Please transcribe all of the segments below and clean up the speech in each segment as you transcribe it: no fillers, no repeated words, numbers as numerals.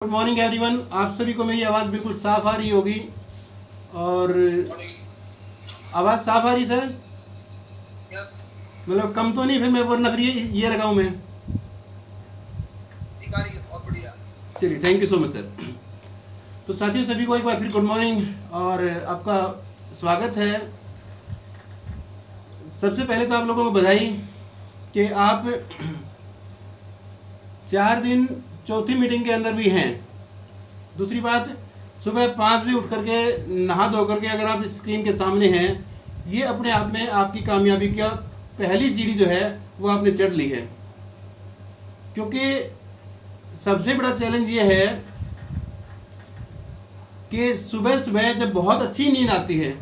Good morning everyone. आप सभी को मेरी आवाज़ बिल्कुल साफ आ रही होगी और आवाज़ साफ आ रही सर? यस। मतलब कम तो नहीं फिर मैं, वरना फिर ये लगाऊं मैं? ठीक आ रही है, बहुत बढ़िया। चलिए, thank you so much sir. तो साथियों, सभी को एक बार फिर गुड मॉर्निंग और आपका स्वागत है। सबसे पहले तो आप लोगों को बधाई कि आप 4 दिन चौथी मीटिंग के अंदर भी हैं। दूसरी बात, सुबह 5 बजे उठ करके नहा धो करके अगर आप स्क्रीन के सामने हैं, ये अपने आप में आपकी कामयाबी का पहली सीढ़ी जो है वो आपने चढ़ ली है। क्योंकि सबसे बड़ा चैलेंज ये है कि सुबह सुबह जब बहुत अच्छी नींद आती है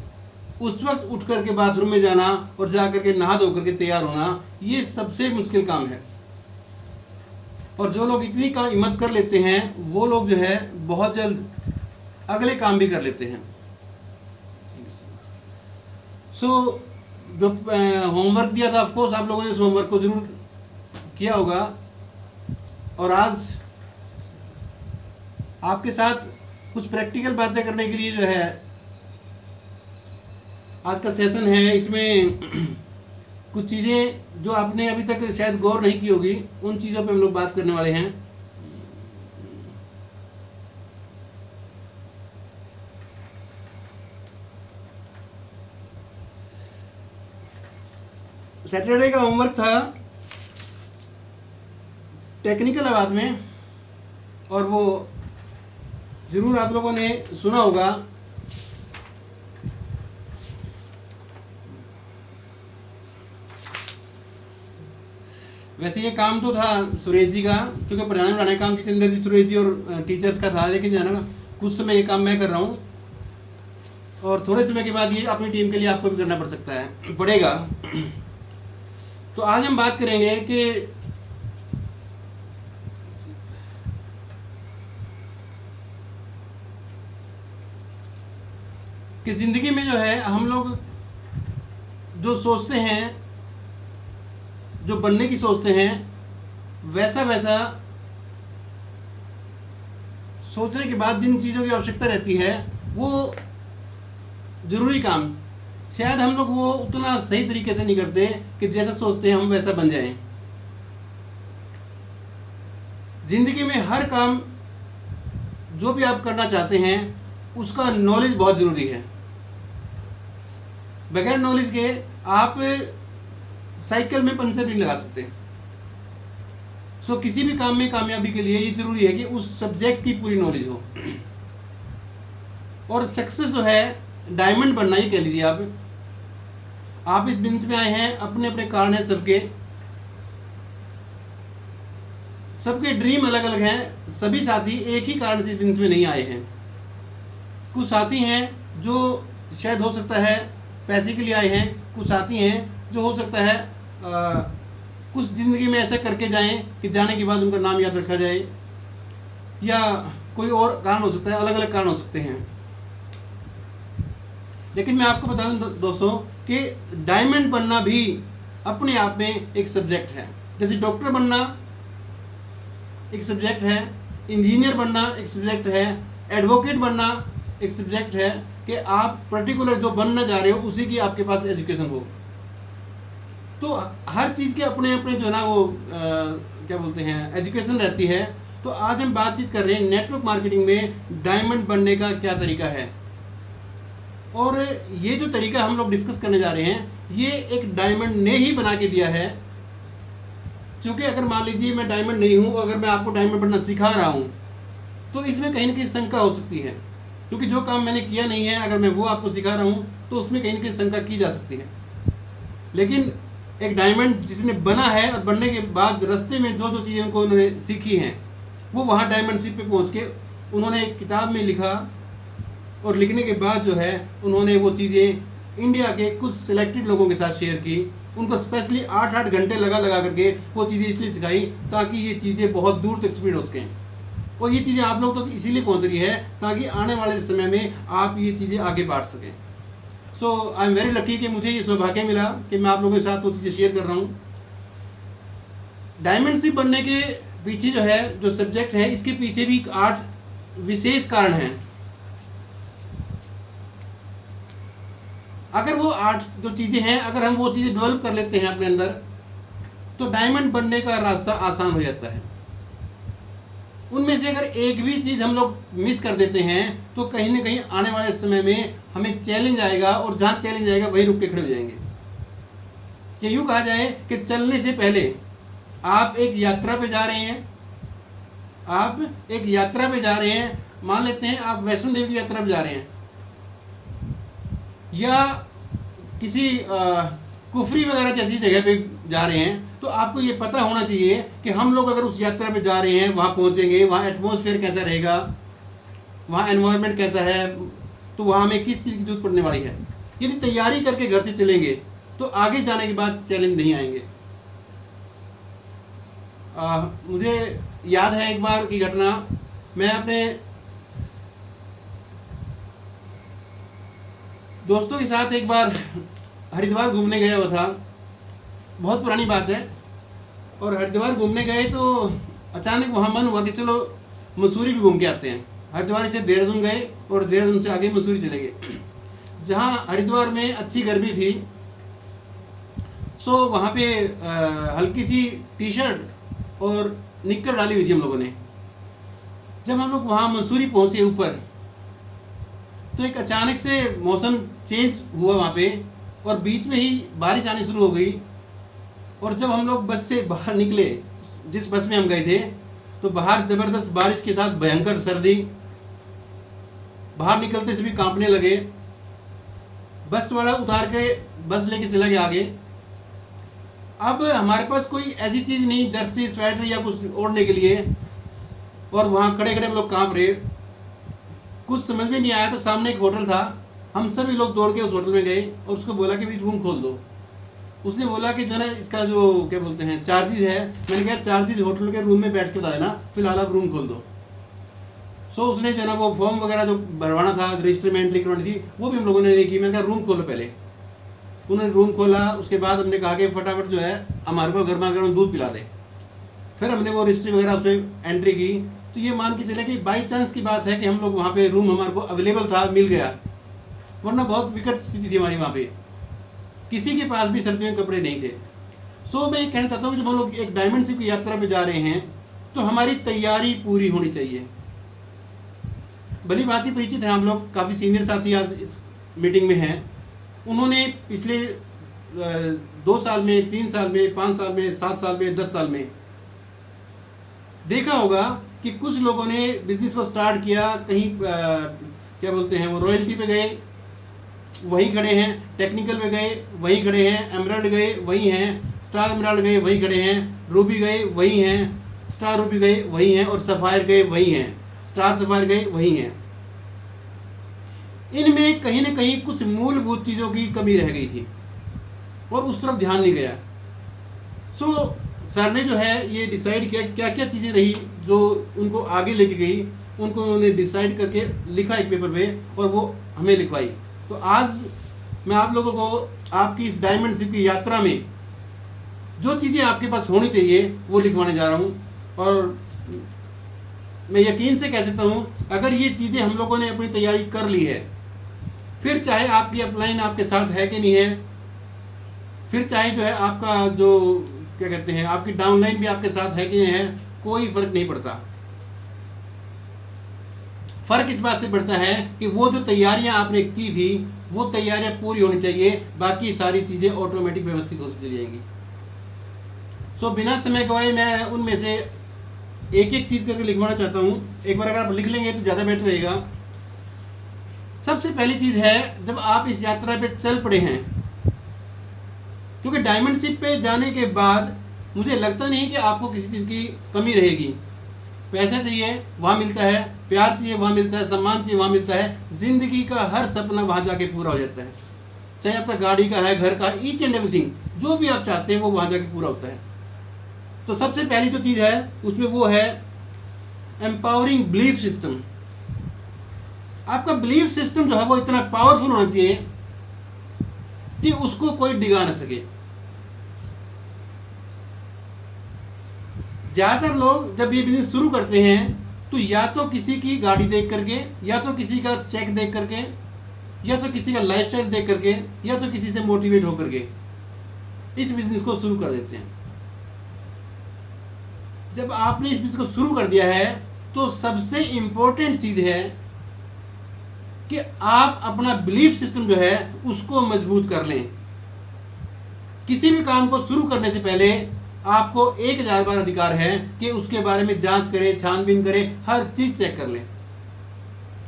उस वक्त उठ करके बाथरूम में जाना और जा करके नहा धो करके तैयार होना, ये सबसे मुश्किल काम है। और जो लोग इतनी का हिम्मत कर लेते हैं वो लोग जो है बहुत जल्द अगले काम भी कर लेते हैं। जो होमवर्क दिया था, ऑफकोर्स आप लोगों ने इस होमवर्क को ज़रूर किया होगा। और आज आपके साथ कुछ प्रैक्टिकल बातें करने के लिए जो है आज का सेशन है। इसमें कुछ चीज़ें जो आपने अभी तक शायद गौर नहीं की होगी, उन चीज़ों पे हम लोग बात करने वाले हैं। सैटरडे का होमवर्क था टेक्निकल आवाज़ में, और वो ज़रूर आप लोगों ने सुना होगा। वैसे ये काम तो था सुरेश जी का, क्योंकि पढ़ाने पढ़ाने का काम जितेंद्र जी, सुरेश जी और टीचर्स का था। लेकिन जो है ना, कुछ समय ये काम मैं कर रहा हूँ और थोड़े समय के बाद ये अपनी टीम के लिए आपको भी करना पड़ेगा। तो आज हम बात करेंगे कि ज़िंदगी में जो है हम लोग जो सोचते हैं, जो बनने की सोचते हैं, वैसा वैसा सोचने के बाद जिन चीज़ों की आवश्यकता रहती है, वो ज़रूरी काम शायद हम लोग वो उतना सही तरीके से नहीं करते कि जैसा सोचते हैं हम वैसा बन जाएं। ज़िंदगी में हर काम जो भी आप करना चाहते हैं उसका नॉलेज बहुत ज़रूरी है। बगैर नॉलेज के आप साइकिल में पंचर नहीं लगा सकते। किसी भी काम में कामयाबी के लिए ये जरूरी है कि उस सब्जेक्ट की पूरी नॉलेज हो। और सक्सेस जो है डायमंड बनना, ये कह लीजिए आप इस बिजनेस में आए हैं, अपने अपने कारण हैं सबके ड्रीम अलग अलग हैं। सभी साथी एक ही कारण से इस बिजनेस में नहीं आए हैं। कुछ साथी हैं जो शायद हो सकता है पैसे के लिए आए हैं, कुछ साथी हैं जो हो सकता है कुछ ज़िंदगी में ऐसा करके जाएं कि जाने के बाद उनका नाम याद रखा जाए, या कोई और कारण हो सकता है, अलग अलग कारण हो सकते हैं। लेकिन मैं आपको बता दूं दोस्तों कि डायमंड बनना भी अपने आप में एक सब्जेक्ट है। जैसे डॉक्टर बनना एक सब्जेक्ट है, इंजीनियर बनना एक सब्जेक्ट है, एडवोकेट बनना एक सब्जेक्ट है कि आप पर्टिकुलर जो बनना चाह रहे हो उसी की आपके पास एजुकेशन हो। तो हर चीज़ के अपने अपने जो ना वो क्या बोलते हैं, एजुकेशन रहती है। तो आज हम बातचीत कर रहे हैं नेटवर्क मार्केटिंग में डायमंड बनने का क्या तरीका है। और ये जो तरीका हम लोग डिस्कस करने जा रहे हैं, ये एक डायमंड ने ही बना के दिया है। क्योंकि अगर मान लीजिए मैं डायमंड नहीं हूँ, अगर मैं आपको डायमंड बनना सिखा रहा हूँ, तो इसमें कहीं ना कहीं शंका हो सकती है। क्योंकि जो काम मैंने किया नहीं है, अगर मैं वो आपको सिखा रहा हूँ तो उसमें कहीं ना कहीं शंका की जा सकती है। लेकिन एक डायमंड जिसने बना है और बनने के बाद रास्ते में जो जो चीज़ें उन्होंने सीखी हैं, वो वहाँ डायमंड शिप पे पहुँच के उन्होंने एक किताब में लिखा, और लिखने के बाद जो है उन्होंने वो चीज़ें इंडिया के कुछ सिलेक्टेड लोगों के साथ शेयर की। उनको स्पेशली 8-8 घंटे लगा करके वो चीज़ें इसलिए सिखाई ताकि ये चीज़ें बहुत दूर तक स्प्रेड हो सकें। और ये चीज़ें आप लोग तक इसीलिए पहुँच रही है ताकि आने वाले समय में आप ये चीज़ें आगे बांट सकें। सो आई एम वेरी लकी कि मुझे ये सौभाग्य मिला कि मैं आप लोगों के साथ वो चीज़ें शेयर कर रहा हूँ। डायमंड शिप बनने के पीछे जो है जो सब्जेक्ट है इसके पीछे भी 8 विशेष कारण हैं। अगर वो 8 जो चीजें हैं, अगर हम वो चीजें डेवलप कर लेते हैं अपने अंदर, तो डायमंड बनने का रास्ता आसान हो जाता है। उनमें से अगर एक भी चीज हम लोग मिस कर देते हैं तो कहीं ना कहीं आने वाले समय में हमें चैलेंज आएगा, और जहां चैलेंज आएगा वहीं रुक के खड़े हो जाएंगे। कि यूं कहा जाए कि चलने से पहले आप एक यात्रा पे जा रहे हैं, आप एक यात्रा पे जा रहे हैं, मान लेते हैं आप वैष्णो देवी की यात्रा पे जा रहे हैं, या किसी कुफरी वगैरह जैसी जगह पे जा रहे हैं, तो आपको ये पता होना चाहिए कि हम लोग अगर उस यात्रा पे जा रहे हैं, वहाँ पहुँचेंगे, वहाँ एटमॉस्फेयर कैसा रहेगा, वहाँ एनवायरनमेंट कैसा है, तो वहाँ हमें किस चीज़ की जरूरत पड़ने वाली है। यदि तैयारी करके घर से चलेंगे तो आगे जाने के बाद चैलेंज नहीं आएंगे। मुझे याद है एक बार की घटना, मैं अपने दोस्तों के साथ एक बार हरिद्वार घूमने गया हुआ था, बहुत पुरानी बात है। और हरिद्वार घूमने गए तो अचानक वहाँ मन हुआ कि चलो मसूरी भी घूम के आते हैं। हरिद्वार से देहरादून गए और देहरादून से आगे मसूरी चले गए। जहाँ हरिद्वार में अच्छी गर्मी थी, सो वहाँ पे हल्की सी टी शर्ट और निक्कर डाली हुई थी हम लोगों ने। जब हम लोग वहाँ मसूरी पहुँचे ऊपर, तो एक अचानक से मौसम चेंज हुआ वहाँ पे, और बीच में ही बारिश आनी शुरू हो गई। और जब हम लोग बस से बाहर निकले, जिस बस में हम गए थे, तो बाहर ज़बरदस्त बारिश के साथ भयंकर सर्दी, बाहर निकलते से भी कांपने लगे। बस वाला उतार के बस लेके चला गया आगे। अब हमारे पास कोई ऐसी चीज़ नहीं, जर्सी स्वेटर या कुछ ओढ़ने के लिए, और वहाँ खड़े खड़े हम लोग कांप रहे। कुछ समझ में नहीं आया, तो सामने एक होटल था, हम सभी लोग दौड़ के उस होटल में गए और उसको बोला कि भी रूम खोल दो। उसने बोला कि जो ना इसका जो क्या बोलते हैं चार्जेज है। मैंने कहा चार्जेज होटल के रूम में बैठ के बता देना, फिलहाल आप रूम खोल दो। सो उसने जो ना वो फॉर्म वगैरह जो भरवाना था, रजिस्टर में एंट्री करवानी थी, वो भी हम लोगों ने नहीं की। मैंने कहा रूम खोलो पहले। उन्होंने रूम खोला, उसके बाद हमने कहा कि फटाफट जो है हमारे को गर्मा गर्म दूध पिला दे। फिर हमने वो रजिस्ट्री वगैरह उसमें एंट्री की। तो ये मान के चले कि बाई चांस की बात है कि हम लोग वहाँ पे रूम हमारे को अवेलेबल था, मिल गया, वरना बहुत विकट स्थिति थी हमारी वहाँ पे। किसी के पास भी सर्दियों के कपड़े नहीं थे। सो मैं ये कहना चाहता हूँ कि जब हम लोग एक डायमंड शिप की यात्रा पे जा रहे हैं, तो हमारी तैयारी पूरी होनी चाहिए। भली बात ही परिचित है, हम लोग काफ़ी सीनियर साथी आज इस मीटिंग में हैं। उन्होंने पिछले 2 साल में, 3 साल में, 5 साल में, 7 साल में, 10 साल में देखा होगा कि कुछ लोगों ने बिजनेस को स्टार्ट किया, कहीं क्या बोलते हैं वो रॉयल्टी पे गए, वहीं खड़े हैं, टेक्निकल पे गए, वहीं खड़े हैं, एमराल्ड गए, वहीं हैं, स्टार एमराल्ड गए, वहीं खड़े हैं, रूबी गए, वहीं हैं, स्टार रूबी गए, वहीं हैं, और सफ़ायर गए, वहीं हैं, स्टार सफ़ायर गए, वहीं हैं। इनमें कहीं ना कहीं कुछ मूलभूत चीज़ों की कमी रह गई थी और उस तरफ ध्यान नहीं गया। सो सर ने जो है ये डिसाइड किया क्या क्या चीज़ें रही जो उनको आगे लेके गई, उनको उन्होंने डिसाइड करके लिखा एक पेपर पे, और वो हमें लिखवाई। तो आज मैं आप लोगों को आपकी इस डायमंड शिप की यात्रा में जो चीज़ें आपके पास होनी चाहिए वो लिखवाने जा रहा हूँ। और मैं यकीन से कह सकता हूँ, अगर ये चीज़ें हम लोगों ने अपनी तैयारी कर ली है, फिर चाहे आपकी अपलाइन आपके साथ है कि नहीं है, फिर चाहे जो है आपका जो क्या कहते हैं आपकी डाउनलाइन भी आपके साथ है कि नहीं है, कोई फर्क नहीं पड़ता। फर्क इस बात से पड़ता है कि वो जो तैयारियां आपने की थी वो तैयारियां पूरी होनी चाहिए, बाकी सारी चीज़ें ऑटोमेटिक व्यवस्थित होती चली जाएंगी। सो बिना समय गवाए मैं उनमें से एक एक चीज़ करके लिखवाना चाहता हूँ। एक बार अगर आप लिख लेंगे तो ज़्यादा बेटर रहेगा। सबसे पहली चीज़ है, जब आप इस यात्रा पे चल पड़े हैं, क्योंकि डायमंड शिप पे जाने के बाद मुझे लगता नहीं कि आपको किसी चीज़ की कमी रहेगी। पैसा चाहिए वहाँ मिलता है, प्यार चाहिए वहाँ मिलता है, सम्मान चाहिए वहाँ मिलता है, ज़िंदगी का हर सपना वहाँ जाके पूरा हो जाता है। चाहे आपका गाड़ी का है, घर का, ईच एंड एवरीथिंग जो भी आप चाहते हैं वो वहाँ जाके पूरा होता है। तो सबसे पहली जो चीज़ है उसमें वो है एम्पावरिंग बिलीफ सिस्टम। आपका बिलीफ सिस्टम जो है वो इतना पावरफुल होना चाहिए कि उसको कोई डिगा ना सके। ज़्यादातर लोग जब ये बिजनेस शुरू करते हैं तो या तो किसी की गाड़ी देख करके, या तो किसी का चेक देख करके, या तो किसी का लाइफस्टाइल देख करके, या तो किसी से मोटिवेट होकर के इस बिजनेस को शुरू कर देते हैं। जब आपने इस बिजनेस को शुरू कर दिया है तो सबसे इंपॉर्टेंट चीज़ है कि आप अपना बिलीफ सिस्टम जो है उसको मजबूत कर लें। किसी भी काम को शुरू करने से पहले आपको 1000 बार अधिकार है कि उसके बारे में जांच करें, छानबीन करें, हर चीज़ चेक कर लें।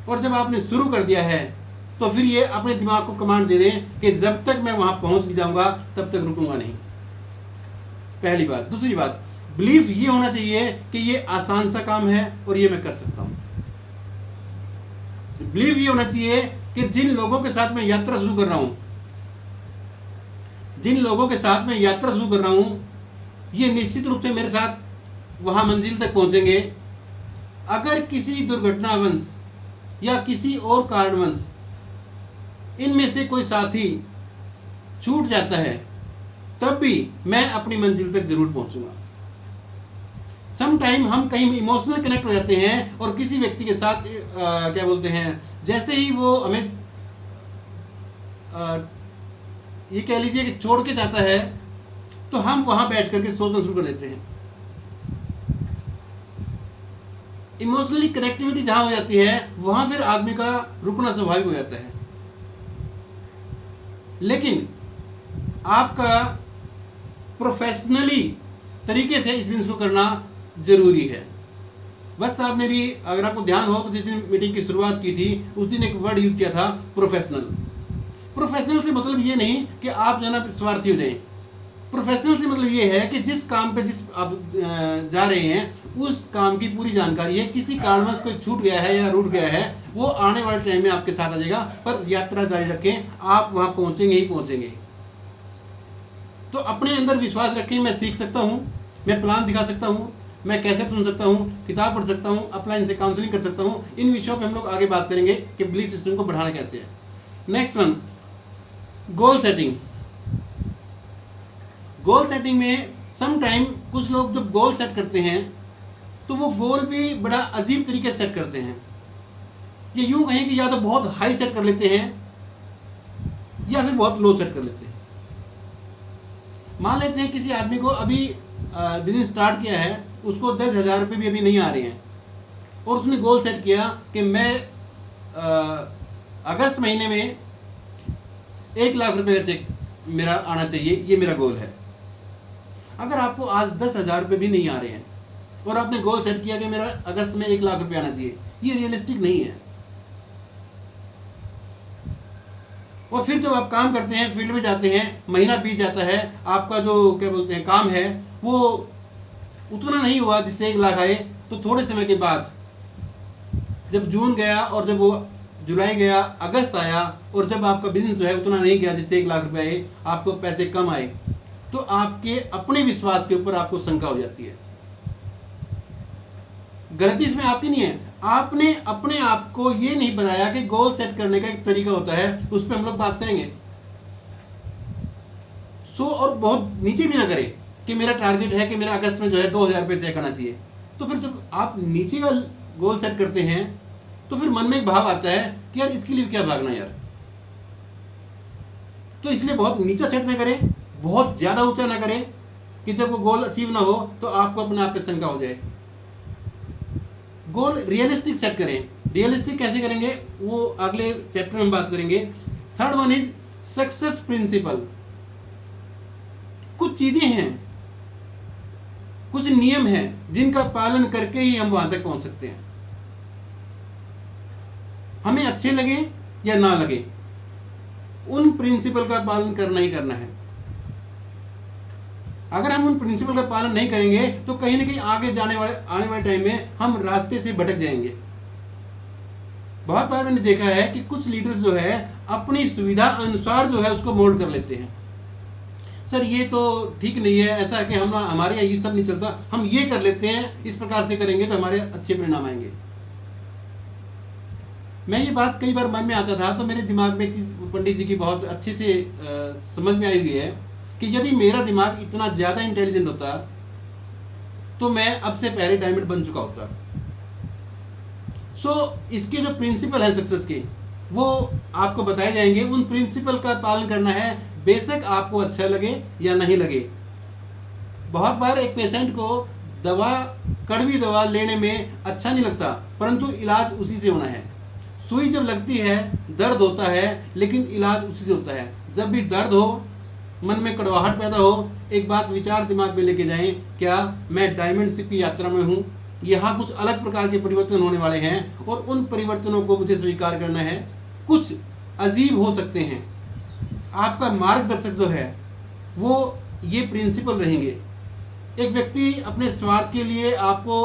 और जब आपने शुरू कर दिया है तो फिर ये अपने दिमाग को कमांड दे दें कि जब तक मैं वहां पहुंच नहीं जाऊंगा तब तक रुकूंगा नहीं। पहली बात। दूसरी बात, बिलीफ ये होना चाहिए कि ये आसान सा काम है और ये मैं कर सकता हूं। बिलीफ ये होना चाहिए कि जिन लोगों के साथ मैं यात्रा शुरू कर रहा हूं, जिन लोगों के साथ मैं यात्रा शुरू कर रहा हूं, ये निश्चित रूप से मेरे साथ वहां मंजिल तक पहुंचेंगे। अगर किसी दुर्घटनावश या किसी और कारणवश इनमें से कोई साथी छूट जाता है तब भी मैं अपनी मंजिल तक जरूर पहुंचूंगा। सम टाइम हम कहीं इमोशनल कनेक्ट हो जाते हैं और किसी व्यक्ति के साथ क्या बोलते हैं, जैसे ही वो हमें ये कह लीजिए कि छोड़ के जाता है तो हम वहां बैठ करके सोचना शुरू कर देते हैं। इमोशनली कनेक्टिविटी जहां हो जाती है वहां फिर आदमी का रुकना स्वाभाविक हो जाता है। लेकिन आपका प्रोफेशनली तरीके से इस बिजनेस को करना जरूरी है। बस साहब ने भी, अगर आपको ध्यान हो तो जिस दिन मीटिंग की शुरुआत की थी उस दिन एक वर्ड यूज किया था, प्रोफेशनल। प्रोफेशनल से मतलब ये नहीं कि आप जो है ना स्वार्थी हो जाएं। प्रोफेशनल से मतलब ये है कि जिस काम पे जिस आप जा रहे हैं उस काम की पूरी जानकारी है। किसी कारणवश कोई छूट गया है या रूठ गया है, वो आने वाले टाइम में आपके साथ आ जाएगा, पर यात्रा जारी रखें, आप वहां पहुंचेंगे ही पहुंचेंगे। तो अपने अंदर विश्वास रखें, मैं सीख सकता हूं, मैं प्लान दिखा सकता हूं, मैं कैसे सुन सकता हूं, किताब पढ़ सकता हूं, अपलाइन से काउंसलिंग कर सकता हूं। इन विषयों पे हम लोग आगे बात करेंगे कि बिलीफ सिस्टम को बढ़ाना कैसे है। Next one, goal setting. Goal setting में सम टाइम कुछ लोग जब गोल सेट करते हैं तो वो गोल भी बड़ा अजीब तरीके से सेट करते हैं। ये यूं कहें कि या तो बहुत हाई सेट कर लेते हैं या फिर बहुत लो सेट कर लेते हैं। मान लेते हैं किसी आदमी को अभी बिजनेस स्टार्ट किया है, उसको 10,000 रुपये भी अभी नहीं आ रहे हैं और उसने गोल सेट किया कि मैं अगस्त महीने में 1 लाख रुपए का चेक मेरा आना चाहिए, ये मेरा गोल है। अगर आपको आज 10,000 रुपये भी नहीं आ रहे हैं और आपने गोल सेट किया कि मेरा अगस्त में 1 लाख रुपए आना चाहिए, ये रियलिस्टिक नहीं है। और फिर जब आप काम करते हैं, फील्ड में जाते हैं, महीना बीत जाता है, आपका जो क्या बोलते हैं काम है वो उतना नहीं हुआ जिससे 1 लाख आए, तो थोड़े समय के बाद जब जून गया और जब वो जुलाई गया, अगस्त आया और जब आपका बिजनेस जो है उतना नहीं गया जिससे 1 लाख रुपए आए, आपको पैसे कम आए, तो आपके अपने विश्वास के ऊपर आपको शंका हो जाती है। गलती इसमें आपकी नहीं है, आपने अपने आप को ये नहीं बताया कि गोल सेट करने का एक तरीका होता है, उस पर हम लोग बात करेंगे। और बहुत नीचे भी ना करें कि मेरा टारगेट है कि मेरा अगस्त में जो है 2,000 रुपये चेक आना चाहिए। तो फिर जब आप नीचे का गोल सेट करते हैं तो फिर मन में एक भाव आता है कि यार इसके लिए क्या भागना यार। तो इसलिए बहुत नीचा सेट ना करें, बहुत ज्यादा ऊंचा ना करें कि जब वो गोल अचीव ना हो तो आपको अपने आप पे शंका हो जाए। गोल रियलिस्टिक सेट करें। रियलिस्टिक कैसे करेंगे वो अगले चैप्टर में बात करेंगे। Third one is success principle. कुछ चीजें हैं, कुछ नियम हैं जिनका पालन करके ही हम वहां तक पहुंच सकते हैं, हमें अच्छे लगे या ना लगे, उन प्रिंसिपल का पालन करना ही करना है। अगर हम उन प्रिंसिपल का पालन नहीं करेंगे तो कहीं ना कहीं आने वाले टाइम में हम रास्ते से भटक जाएंगे। बहुत बार मैंने देखा है कि कुछ लीडर्स जो है अपनी सुविधा अनुसार जो है उसको मोल्ड कर लेते हैं। सर ये तो ठीक नहीं है, ऐसा है कि हमारे यहाँ ये सब नहीं चलता, हम ये कर लेते हैं, इस प्रकार से करेंगे तो हमारे अच्छे परिणाम आएंगे। मैं ये बात कई बार मन में आता था तो मेरे दिमाग में एक चीज़ पंडित जी की बहुत अच्छे से समझ में आई हुई है कि यदि मेरा दिमाग इतना ज़्यादा इंटेलिजेंट होता तो मैं अब से पहले डायमंड बन चुका होता। इसके जो प्रिंसिपल हैं सक्सेस के, वो आपको बताए जाएंगे। उन प्रिंसिपल का पालन करना है, बेशक आपको अच्छा लगे या नहीं लगे। बहुत बार एक पेशेंट को कड़वी दवा लेने में अच्छा नहीं लगता, परंतु इलाज उसी से होना है। सुई जब लगती है दर्द होता है, लेकिन इलाज उसी से होता है। जब भी दर्द हो, मन में कड़वाहट पैदा हो, एक बात विचार दिमाग में लेके जाएं, क्या मैं डायमंड शिप की यात्रा में हूँ? यहाँ कुछ अलग प्रकार के परिवर्तन होने वाले हैं और उन परिवर्तनों को मुझे स्वीकार करना है। कुछ अजीब हो सकते हैं। आपका मार्गदर्शक जो है वो ये प्रिंसिपल रहेंगे। एक व्यक्ति अपने स्वार्थ के लिए आपको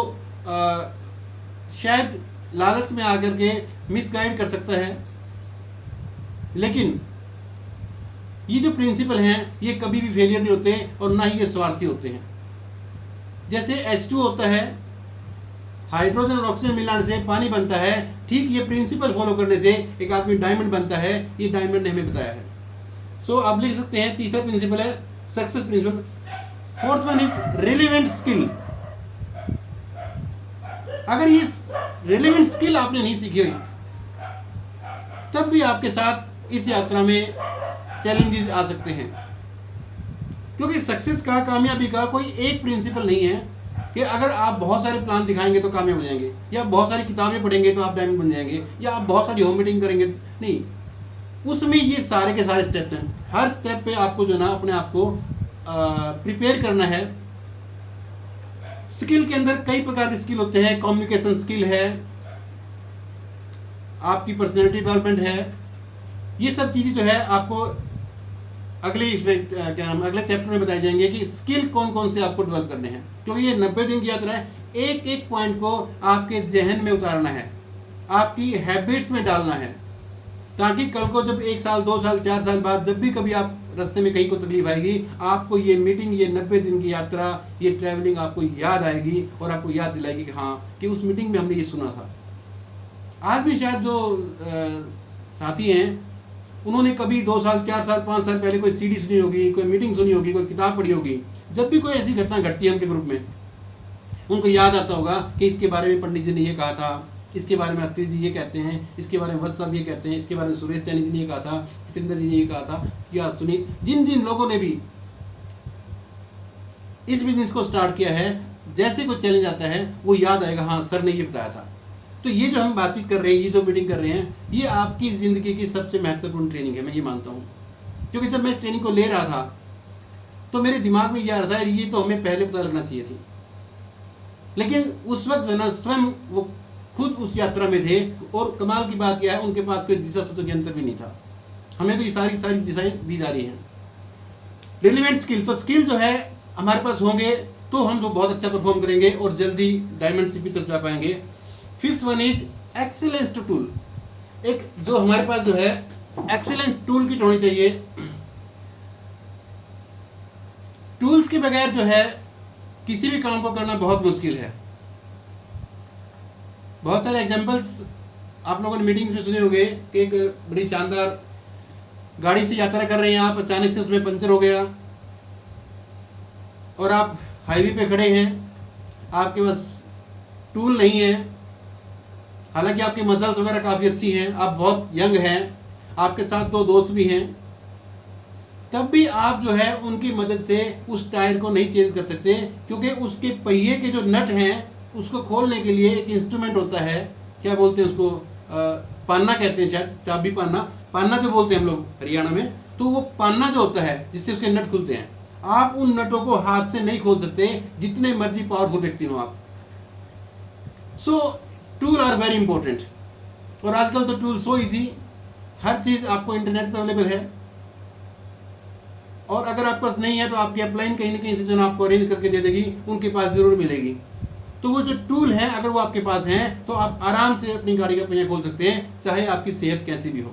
शायद लालच में आकर के मिसगाइड कर सकता है, लेकिन ये जो प्रिंसिपल हैं ये कभी भी फेलियर नहीं होते और ना ही ये स्वार्थी होते हैं। जैसे H2 होता है, हाइड्रोजन और ऑक्सीजन मिलाने से पानी बनता है, ठीक ये प्रिंसिपल फॉलो करने से एक आदमी डायमंड बनता है। ये डायमंड ने हमें बताया है। आप लिख सकते हैं तीसरा प्रिंसिपल है success principle. Fourth one is relevant skill. अगर ये रिलेवेंट स्किल आपने नहीं सीखी हुई, तब भी आपके साथ इस यात्रा में चैलेंजेस आ सकते हैं, क्योंकि सक्सेस का, कामयाबी का कोई एक प्रिंसिपल नहीं है कि अगर आप बहुत सारे प्लान दिखाएंगे तो कामयाब हो जाएंगे, या बहुत सारी किताबें पढ़ेंगे तो आप डायमंड बन जाएंगे, या आप बहुत सारी होम मीटिंग करेंगे। नहीं, उसमें ये सारे के सारे स्टेप हैं। हर स्टेप पे आपको जो ना अपने आप को प्रिपेयर करना है। स्किल के अंदर कई प्रकार के स्किल होते हैं। कम्युनिकेशन स्किल है, आपकी पर्सनैलिटी डेवलपमेंट है। ये सब चीज़ें जो है आपको अगले चैप्टर में बताए जाएंगे कि स्किल कौन कौन से आपको डेवलप करने हैं, क्योंकि ये 90 दिन की यात्रा है। एक एक पॉइंट को आपके जहन में उतारना है, आपकी हैबिट्स में डालना है, ताकि कल को जब 1 साल 2 साल 4 साल बाद जब भी कभी आप रास्ते में कहीं को तकलीफ आएगी, आपको ये मीटिंग, ये 90 दिन की यात्रा, ये ट्रैवलिंग आपको याद आएगी और आपको याद दिलाएगी कि हाँ, कि उस मीटिंग में हमने ये सुना था। आज भी शायद जो साथी हैं, उन्होंने कभी 2 साल 4 साल 5 साल पहले कोई सीडी सुनी होगी, कोई मीटिंग सुनी होगी, कोई किताब पढ़ी होगी। जब भी कोई ऐसी घटना घटती है उनके ग्रुप में, उनको याद आता होगा कि इसके बारे में पंडित जी ने ये कहा था, इसके बारे में अत्रि जी ये कहते हैं, इसके बारे में वत्स साहब ये कहते हैं, इसके बारे में सुरेश सैनी जी ने ये कहा था, जितेंद्र जी ने ये कहा था। क्या सुनी, जिन जिन लोगों ने भी इस बिजनेस को स्टार्ट किया है, जैसे कोई चैलेंज आता है वो याद आएगा, हाँ सर ने ये बताया था। तो ये जो हम बातचीत कर रहे हैं, ये जो मीटिंग कर रहे हैं, ये आपकी ज़िंदगी की सबसे महत्वपूर्ण ट्रेनिंग है, मैं ये मानता हूँ। क्योंकि जब मैं इस ट्रेनिंग को ले रहा था तो मेरे दिमाग में ये आ रहा था, ये तो हमें पहले पता लगना चाहिए थी, लेकिन उस वक्त जो ना स्वयं वो खुद उस यात्रा में थे। और कमाल की बात यह है, उनके पास कोई दिशा सूचक यंत्र भी नहीं था। हमें तो ये सारी दिशाएं दी जा रही हैं। रिलेवेंट स्किल, तो स्किल जो है हमारे पास होंगे तो हम लोग बहुत अच्छा परफॉर्म करेंगे और जल्दी डायमंड शिप की तरफ जा पाएंगे। Fifth one is excellence tool. एक जो हमारे पास जो है एक्सीलेंस टूल किट होनी चाहिए। टूल्स के बगैर जो है किसी भी काम को करना बहुत मुश्किल है। बहुत सारे एग्जांपल्स आप लोगों ने मीटिंग्स में सुने होंगे कि एक बड़ी शानदार गाड़ी से यात्रा कर रहे हैं आप, अचानक से उसमें पंचर हो गया और आप हाईवे पे खड़े हैं, आपके पास टूल नहीं है। हालांकि आपकी मसल्स वगैरह काफ़ी अच्छी हैं, आप बहुत यंग हैं, आपके साथ 2 दोस्त भी हैं, तब भी आप जो है उनकी मदद से उस टायर को नहीं चेंज कर सकते, क्योंकि उसके पहिए के जो नट हैं उसको खोलने के लिए एक इंस्ट्रूमेंट होता है, क्या बोलते हैं उसको, पान्ना कहते हैं शायद, चाबी पान्ना जो बोलते हैं हम लोग हरियाणा में। तो वो पान्ना जो होता है जिससे उसके नट खुलते हैं, आप उन नटों को हाथ से नहीं खोल सकते, जितने मर्जी पावरफुल व्यक्ति हो आप। सो टूल आर वेरी इंपॉर्टेंट। और आजकल तो टूल सो इजी, हर चीज़ आपको इंटरनेट पे अवेलेबल है। और अगर आपके पास नहीं है तो आपकी अपलाइन कहीं ना कहीं से जो आपको अरेंज करके दे देगी, उनके पास ज़रूर मिलेगी। तो वो जो टूल हैं अगर वो आपके पास हैं तो आप आराम से अपनी गाड़ी का पहिया खोल सकते हैं, चाहे आपकी सेहत कैसी भी हो।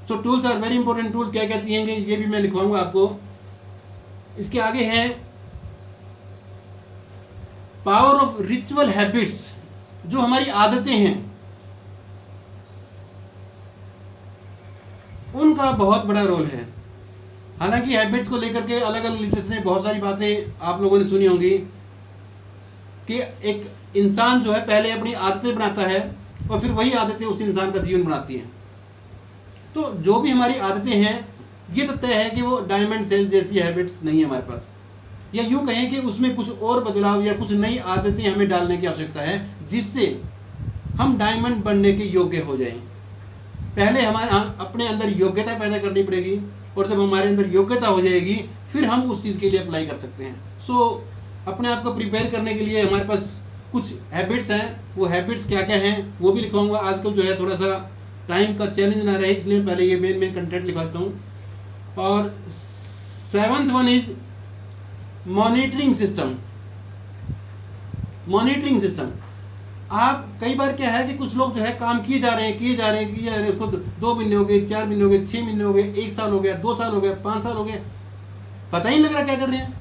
So tools are very important. Tool क्या क्या चाहिए ये भी मैं लिखवाऊंगा आपको। इसके आगे हैं पावर ऑफ रिचुअल हैबिट्स। जो हमारी आदतें हैं उनका बहुत बड़ा रोल है। हालांकि हैबिट्स को लेकर के अलग अलग लिटरेचर में बहुत सारी बातें आप लोगों ने सुनी होंगी। कि एक इंसान जो है पहले अपनी आदतें बनाता है और फिर वही आदतें उस इंसान का जीवन बनाती हैं। तो जो भी हमारी आदतें हैं, ये तो तय है कि वो डायमंड सेल्स जैसी हैबिट्स नहीं है हमारे पास, या यूँ कहें कि उसमें कुछ और बदलाव या कुछ नई आदतें हमें डालने की आवश्यकता है, जिससे हम डायमंड बनने के योग्य हो जाएं। पहले हमारे अपने अंदर योग्यता पैदा करनी पड़ेगी, और जब हमारे अंदर योग्यता हो जाएगी फिर हम उस चीज़ के लिए अप्लाई कर सकते हैं। सो अपने आप को प्रिपेयर करने के लिए हमारे पास कुछ हैबिट्स हैं। वो हैबिट्स क्या क्या हैं वो भी लिखवाऊंगा। आजकल जो है थोड़ा सा टाइम का चैलेंज ना रहे, इसलिए पहले ये मेन कंटेंट लिखवाता हूँ। और 7th one is monitoring system. Monitoring system, आप कई बार क्या है कि कुछ लोग जो है काम किए जा रहे हैं, उसको 2 महीने हो गए, 4 महीने हो गए, 6 महीने हो गए, 1 साल हो गया, 2 साल हो गया, 5 साल हो गए, पता ही नहीं लग रहा क्या कर रहे हैं।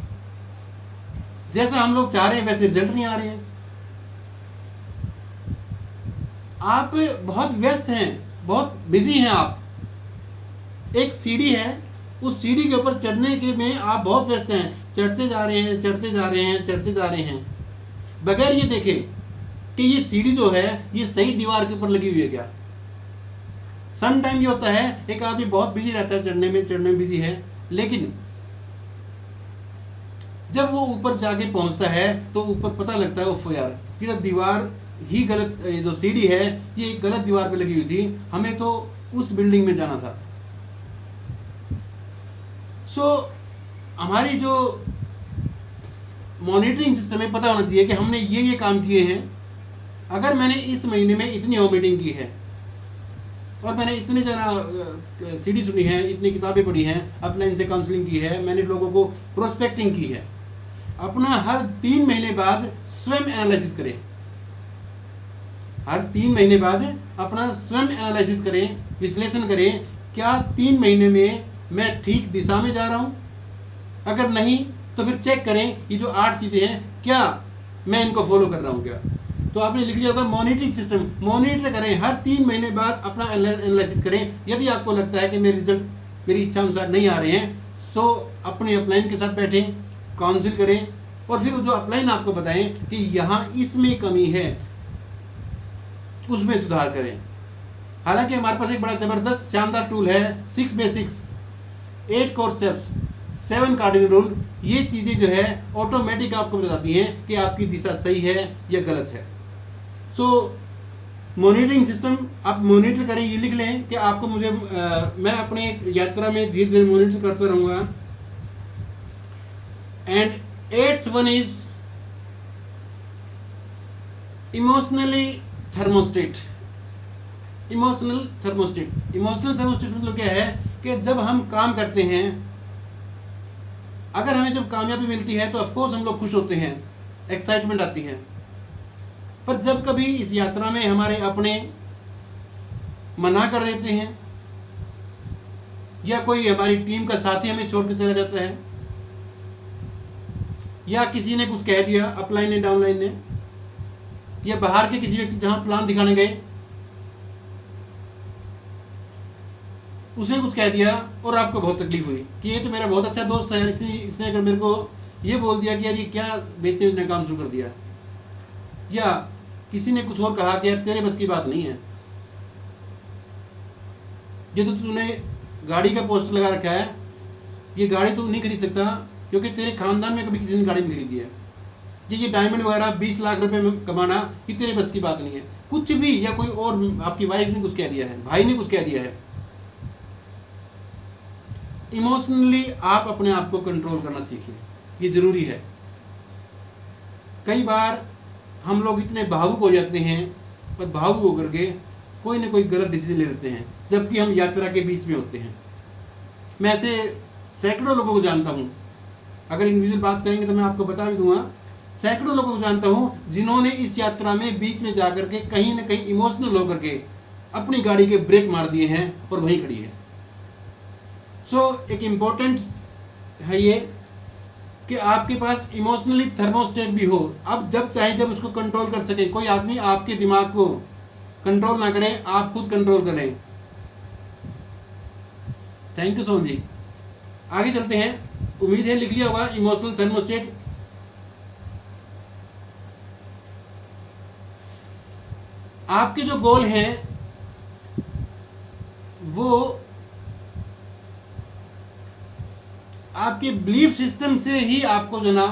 जैसा हम लोग चाह रहे हैं वैसे रिजल्ट नहीं आ रहे हैं। आप बहुत व्यस्त हैं, बहुत बिजी हैं। आप एक सीढ़ी है, उस सीढ़ी के ऊपर चढ़ने के में आप बहुत व्यस्त हैं, चढ़ते जा रहे हैं, चढ़ते जा रहे हैं, चढ़ते जा रहे हैं, बगैर ये देखे कि ये सीढ़ी जो है ये सही दीवार के ऊपर लगी हुई है क्या। सम टाइम ये होता है एक आदमी बहुत बिजी रहता है, चढ़ने में बिजी है, लेकिन जब वो ऊपर जाके पहुंचता है तो ऊपर पता लगता है उफ यार, कि तो दीवार ही गलत, जो सीढ़ी है ये गलत दीवार पे लगी हुई थी, हमें तो उस बिल्डिंग में जाना था। सो हमारी जो मॉनिटरिंग सिस्टम है, पता होना चाहिए कि हमने ये काम किए हैं। अगर मैंने इस महीने में इतनी होम मीटिंग की है और मैंने इतने जना सीडी सुनी है, इतनी किताबें पढ़ी हैं, अपलाइन से काउंसलिंग की है, मैंने लोगों को प्रोस्पेक्टिंग की है, अपना हर 3 महीने बाद स्वयं एनालिसिस करें। हर 3 महीने बाद अपना स्वयं एनालिसिस करें, विश्लेषण करें, क्या 3 महीने में मैं ठीक दिशा में जा रहा हूँ। अगर नहीं तो फिर चेक करें ये जो 8 चीज़ें हैं क्या मैं इनको फॉलो कर रहा हूँ क्या। तो आपने लिख लिया होगा मॉनिटरिंग सिस्टम। मॉनिटर करें, हर 3 महीने बाद अपना एनालिसिस करें। यदि आपको लगता है कि मेरे रिजल्ट मेरी इच्छा अनुसार नहीं आ रहे हैं, तो अपने अपलाइन के साथ बैठें, काउंसिल करें, और फिर जो अपलाइन आपको बताएं कि यहाँ इसमें कमी है, उसमें सुधार करें। हालांकि हमारे पास एक बड़ा ज़बरदस्त शानदार टूल है, 6 basics, 8 core steps, 7 cardinal rule. ये चीज़ें जो है ऑटोमेटिक आपको बताती हैं कि आपकी दिशा सही है या गलत है। सो मॉनिटरिंग सिस्टम आप मॉनिटर करें, ये लिख लें कि आपको मुझे मैं अपने यात्रा में धीरे धीरे मॉनिटर करता रहूँगा। And 8th one is emotionally thermostat. Emotional thermostat मतलब क्या है कि जब हम काम करते हैं, अगर हमें जब कामयाबी मिलती है तो ऑफकोर्स हम लोग खुश होते हैं, एक्साइटमेंट आती है। पर जब कभी इस यात्रा में हमारे अपने मना कर देते हैं, या कोई हमारी टीम का साथी हमें छोड़ कर चला जाता है, या किसी ने कुछ कह दिया, अपलाइन ने, डाउनलाइन ने, या बाहर के किसी व्यक्ति जहां प्लान दिखाने गए उसने कुछ कह दिया और आपको बहुत तकलीफ हुई कि ये तो मेरा बहुत अच्छा दोस्त है, इसने अगर मेरे को ये बोल दिया कि यार ये क्या बेचने उसने काम शुरू कर दिया, या किसी ने कुछ और कहा कि यार तेरे बस की बात नहीं है, ये तो तूने गाड़ी का पोस्टर लगा रखा है, ये गाड़ी तू नहीं खरीद सकता क्योंकि तेरे खानदान में कभी किसी ने गाड़ी नहीं खरीदी है, ये डायमंड वगैरह 20 लाख रुपए में कमाना ये तेरे बस की बात नहीं है, कुछ भी। या कोई और आपकी वाइफ ने कुछ कह दिया है, भाई ने कुछ कह दिया है। इमोशनली आप अपने आप को कंट्रोल करना सीखिए, ये जरूरी है। कई बार हम लोग इतने भावुक हो जाते हैं और भावुक होकर के कोई ना कोई गलत डिसीजन ले लेते हैं, जबकि हम यात्रा के बीच में होते हैं। मैं ऐसे सैकड़ों लोगों को जानता हूँ, अगर इंडिविजुअल बात करेंगे तो मैं आपको बता भी दूंगा, सैकड़ों लोगों को जानता हूँ जिन्होंने इस यात्रा में बीच में जाकर के कहीं ना कहीं इमोशनल होकर के अपनी गाड़ी के ब्रेक मार दिए हैं और वहीं खड़ी है। सो एक इम्पोर्टेंट है ये कि आपके पास इमोशनली थर्मोस्टेट भी हो। अब जब चाहे जब उसको कंट्रोल कर सके, कोई आदमी आपके दिमाग को कंट्रोल ना करे, आप खुद कंट्रोल करें। थैंक यू सोन जी। आगे चलते हैं, उम्मीद है लिख लिया होगा इमोशनल थर्मोस्टेट। आपके जो गोल हैं वो आपके बिलीफ सिस्टम से ही आपको जो ना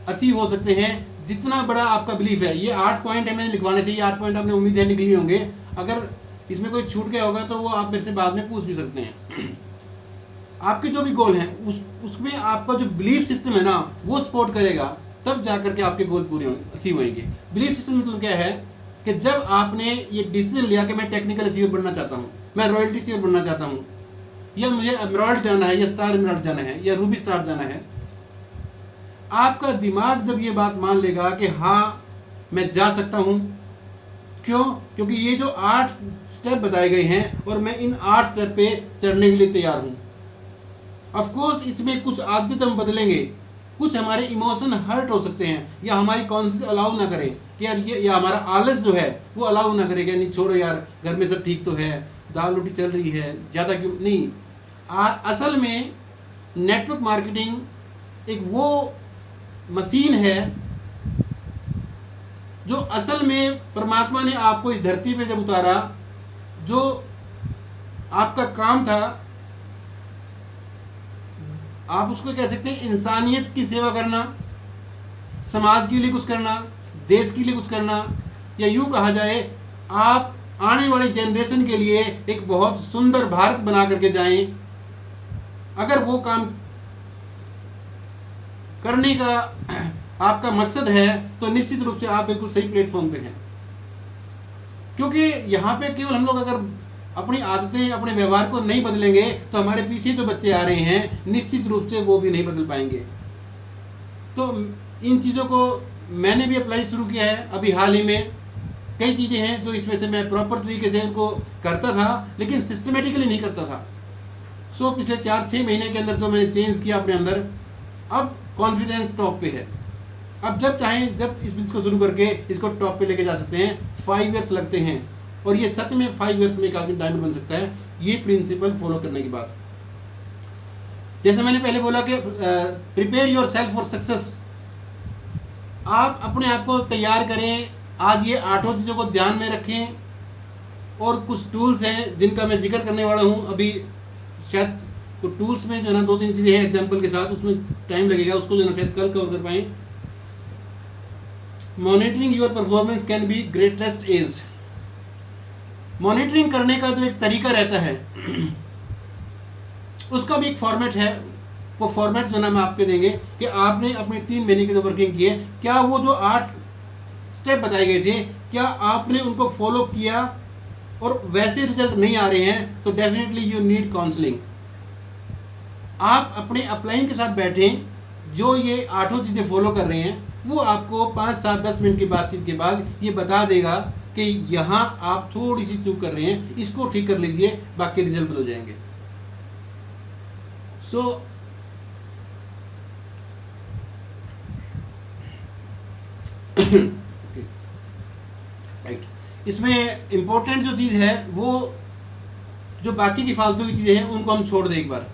अचीव हो सकते हैं। जितना बड़ा आपका बिलीफ है, ये 8 पॉइंट है, मैंने लिखवाने थे, ये 8 पॉइंट आपने उम्मीद है लिख लिए होंगे। अगर इसमें कोई छूट गया होगा तो वो आप मेरे से बाद में पूछ भी सकते हैं। आपके जो भी गोल हैं उसमें आपका जो बिलीफ सिस्टम है ना वो सपोर्ट करेगा, तब जाकर के आपके गोल पूरे अचीव होंगे। बिलीफ सिस्टम मतलब क्या है कि जब आपने ये डिसीजन लिया कि मैं टेक्निकल अचीवर बनना चाहता हूँ, मैं रॉयल्टी अचीवर बनना चाहता हूँ, या मुझे एमराल्ड जाना है, या स्टार एमराल्ड जाना है, या रूबी स्टार जाना है, आपका दिमाग जब ये बात मान लेगा कि हाँ मैं जा सकता हूँ। क्यों? क्योंकि ये जो 8 स्टेप बताए गए हैं और मैं इन 8 स्टेप पे चढ़ने के लिए तैयार हूँ। ऑफ कोर्स इसमें कुछ आदतें हम बदलेंगे, कुछ हमारे इमोशन हर्ट हो सकते हैं, या हमारी कॉन्शियस अलाउ ना करे कि यार ये, या हमारा आलस जो है वो अलाउ ना करेगा, नहीं छोड़ो यार घर में सब ठीक तो है, दाल रोटी चल रही है, ज़्यादा क्यों नहीं। असल में नेटवर्क मार्केटिंग एक वो मशीन है जो असल में परमात्मा ने आपको इस धरती पे जब उतारा, जो आपका काम था, आप उसको कह सकते हैं इंसानियत की सेवा करना, समाज के लिए कुछ करना, देश के लिए कुछ करना, या यूँ कहा जाए आप आने वाली जनरेशन के लिए एक बहुत सुंदर भारत बना करके जाएं। अगर वो काम करने का आपका मकसद है तो निश्चित रूप से आप बिल्कुल सही प्लेटफॉर्म पे हैं। क्योंकि यहाँ पे केवल हम लोग अगर अपनी आदतें, अपने व्यवहार को नहीं बदलेंगे तो हमारे पीछे जो बच्चे आ रहे हैं निश्चित रूप से वो भी नहीं बदल पाएंगे। तो इन चीज़ों को मैंने भी अप्लाई शुरू किया है अभी हाल ही में। कई चीज़ें हैं जो इसमें से मैं प्रॉपर तरीके से उनको करता था, लेकिन सिस्टमेटिकली नहीं करता था। सो पिछले 4-6 महीने के अंदर जो मैंने चेंज किया अपने अंदर, अब कॉन्फिडेंस टॉप पे है। अब जब चाहें जब इस बिजनेस को शुरू करके इसको टॉप पे लेके जा सकते हैं। 5 ईयर्स लगते हैं, और ये सच में 5 ईयर्स में एक आदमी डायमंड बन सकता है, ये प्रिंसिपल फॉलो करने की बात। जैसे मैंने पहले बोला कि prepare your self for success. आप अपने आप को तैयार करें। आज ये 8 चीज़ों को ध्यान में रखें, और कुछ टूल्स हैं जिनका मैं जिक्र करने वाला हूँ अभी। शायद तो टूल्स में जो है ना 2-3 चीज़ें हैं एग्जाम्पल के साथ, उसमें टाइम लगेगा, उसको जो है ना शायद कल कवर कर पाएँ। Monitoring your performance can be greatest edge. Monitoring करने का जो एक तरीका रहता है उसका भी एक फॉर्मेट है। वो फॉर्मेट जो ना मैं आपके देंगे कि आपने अपने 3 महीने की जो वर्किंग की है, क्या वो जो 8 स्टेप बताए गए थे, क्या आपने उनको फॉलो किया, और वैसे रिजल्ट नहीं आ रहे हैं तो डेफिनेटली यू नीड काउंसलिंग। आप अपने अपलाइन के साथ बैठें, जो ये 8 चीज़ें फॉलो कर रहे हैं वो आपको 5-7-10 मिनट की बातचीत के बाद ये बता देगा कि यहाँ आप थोड़ी सी चूक कर रहे हैं, इसको ठीक कर लीजिए, बाकी रिजल्ट बदल जाएंगे। सो राइट, इसमें इंपॉर्टेंट जो चीज़ है वो, जो बाकी की फालतू की चीज़ें हैं उनको हम छोड़ दें एक बार।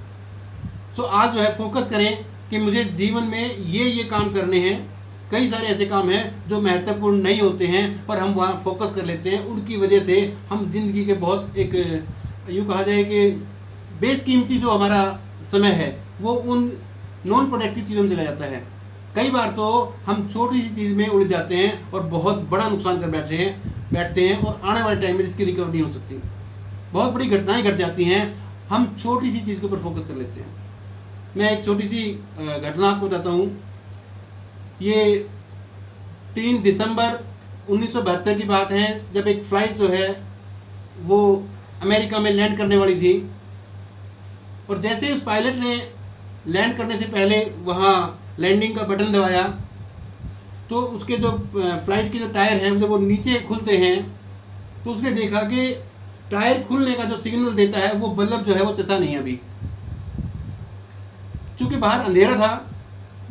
सो आज जो है फोकस करें कि मुझे जीवन में ये काम करने हैं। कई सारे ऐसे काम हैं जो महत्वपूर्ण नहीं होते हैं, पर हम वहाँ फोकस कर लेते हैं। उनकी वजह से हम जिंदगी के बहुत एक यूँ कहा जाए कि बेशकीमती जो हमारा समय है वो उन नॉन प्रोडक्टिव चीज़ों में चला जाता है। कई बार तो हम छोटी सी चीज़ में उलझ जाते हैं और बहुत बड़ा नुकसान कर बैठते हैं, और आने वाले टाइम में इसकी रिकवरी नहीं हो सकती। बहुत बड़ी घटनाएं घट जाती हैं, हम छोटी सी चीज़ के ऊपर फोकस कर लेते हैं। मैं एक छोटी सी घटना आपको बताता हूँ। ये 3 दिसंबर 1972 की बात है, जब एक फ़्लाइट जो है वो अमेरिका में लैंड करने वाली थी, और जैसे उस पायलट ने लैंड करने से पहले वहाँ लैंडिंग का बटन दबाया तो उसके जो फ्लाइट के जो टायर हैं जब वो नीचे खुलते हैं तो उसने देखा कि टायर खुलने का जो सिग्नल देता है वो बल्ब जो है वो चसा नहीं है अभी। चूँकि बाहर अंधेरा था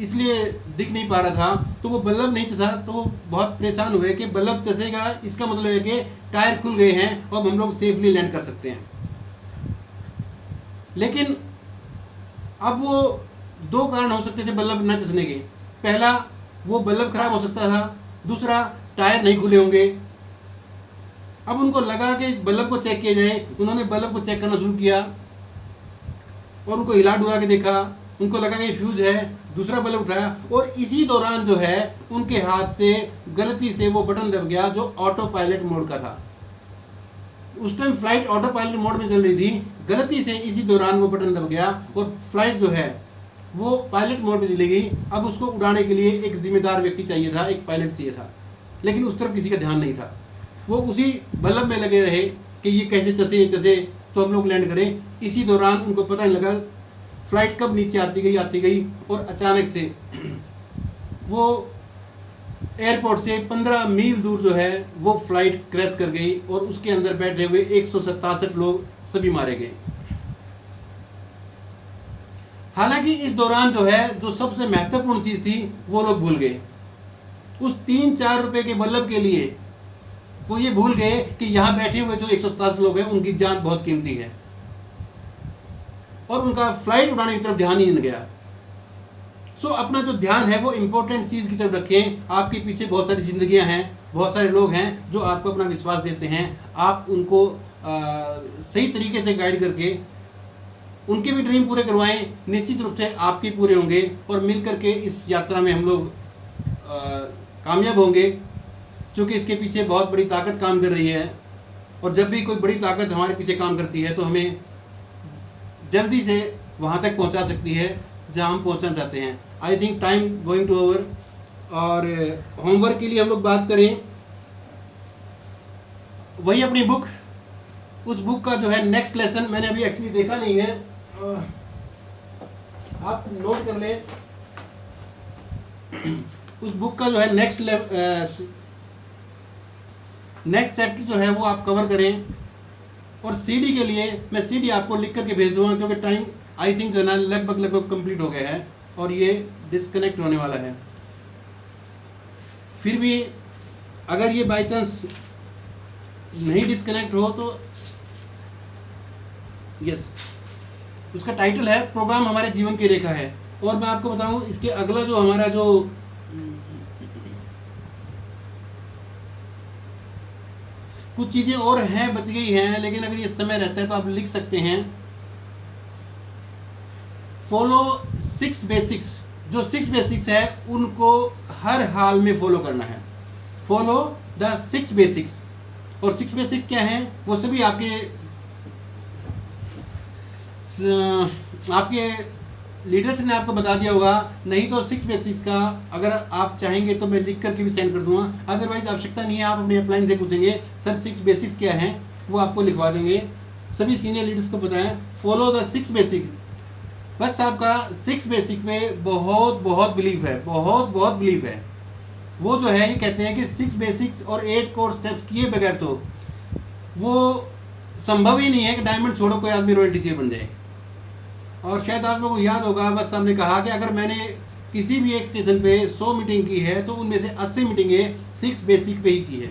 इसलिए दिख नहीं पा रहा था, तो वो बल्ब नहीं चसा, तो वो बहुत परेशान हुए कि बल्ब चसेगा इसका मतलब है कि टायर खुल गए हैं और हम लोग सेफली लैंड कर सकते हैं। लेकिन अब वो 2 कारण हो सकते थे बल्ब न चसने के। पहला, वो बल्ब खराब हो सकता था। दूसरा, टायर नहीं खुले होंगे। अब उनको लगा कि बल्ब को चेक किया जाए, उन्होंने बल्ब को चेक करना शुरू किया और उनको हिला डुला के देखा, उनको लगा कि फ्यूज है, दूसरा बल्ब उठाया और इसी दौरान जो है उनके हाथ से गलती से वो बटन दब गया जो ऑटो पायलट मोड का था। उस time flight auto pilot mode में चल रही थी, गलती से इसी दौरान वो बटन दब गया और फ्लाइट जो है वो पायलट मोड में चली गई। अब उसको उड़ाने के लिए एक जिम्मेदार व्यक्ति चाहिए था, एक पायलट चाहिए था, लेकिन उस तरफ किसी का ध्यान नहीं था। वो उसी बल्ब में लगे रहे कि ये कैसे चसे तो हम लोग लैंड करें। इसी दौरान उनको पता नहीं लगा फ्लाइट कब नीचे आती गई और अचानक से वो एयरपोर्ट से 15 मील दूर जो है वो फ्लाइट क्रैश कर गई और उसके अंदर बैठे हुए 167 लोग सभी मारे गए। हालांकि इस दौरान जो है जो सबसे महत्वपूर्ण चीज थी वो लोग भूल गए। उस 3-4 रुपए के बल्ब के लिए वो ये भूल गए कि यहाँ बैठे हुए जो 167 लोग हैं उनकी जान बहुत कीमती है और उनका फ्लाइट उड़ाने की तरफ ध्यान ही नहीं गया। सो अपना जो ध्यान है वो इम्पोर्टेंट चीज़ की तरफ रखें। आपके पीछे बहुत सारी जिंदगियां हैं, बहुत सारे लोग हैं जो आपको अपना विश्वास देते हैं। आप उनको सही तरीके से गाइड करके उनके भी ड्रीम पूरे करवाएं, निश्चित रूप से आपके पूरे होंगे और मिल करके इस यात्रा में हम लोग कामयाब होंगे, क्योंकि इसके पीछे बहुत बड़ी ताकत काम कर रही है। और जब भी कोई बड़ी ताकत हमारे पीछे काम करती है तो हमें जल्दी से वहाँ तक पहुँचा सकती है जहाँ हम पहुँचना चाहते हैं। I think time going to over. और होमवर्क के लिए हम लोग बात करें, वही अपनी बुक, उस बुक का जो है नेक्स्ट लेसन मैंने अभी एक्चुअली देखा नहीं है, आप नोट कर लें। उस बुक का जो है नेक्स्ट चैप्टर जो है वो आप कवर करें। और सीडी के लिए मैं सीडी आपको लिख करके भेज दूँगा, क्योंकि टाइम आई थिंक जो है ना लगभग कंप्लीट हो गया है और ये डिस्कनेक्ट होने वाला है। फिर भी अगर ये बाई चांस नहीं डिस्कनेक्ट हो तो यस, उसका टाइटल है प्रोग्राम हमारे जीवन की रेखा है। और मैं आपको बताऊं इसके अगला जो हमारा जो कुछ चीज़ें और हैं बच गई हैं, लेकिन अगर ये समय रहता है तो आप लिख सकते हैं। फॉलो 6 बेसिक्स, जो 6 बेसिक्स है उनको हर हाल में फॉलो करना है। Follow the 6 basics. और 6 बेसिक्स क्या हैं वो सभी आपके लीडर्स ने आपको बता दिया होगा। नहीं तो 6 बेसिक्स का अगर आप चाहेंगे तो मैं लिख करके भी सेंड कर दूंगा, अदरवाइज आवश्यकता नहीं है। आप अपने अपलाइन से पूछेंगे सर 6 बेसिक्स क्या हैं, वो आपको लिखवा देंगे। सभी सीनियर लीडर्स को पता है फॉलो द 6 बेसिक्स। बस आपका 6 बेसिक में बहुत बिलीफ है, बहुत बिलीफ है। वो जो है ये कहते हैं कि 6 बेसिक्स और 8 कोर स्टेप्स किए बगैर तो वो संभव ही नहीं है कि डायमंड छोड़ो कोई आदमी रॉयल्टी चेयर बन जाए। और शायद आप लोगों को याद होगा, बस हमने कहा कि अगर मैंने किसी भी एक स्टेशन पे 100 मीटिंग की है तो उनमें से 80 मीटिंगें 6 बेसिक पे ही की है।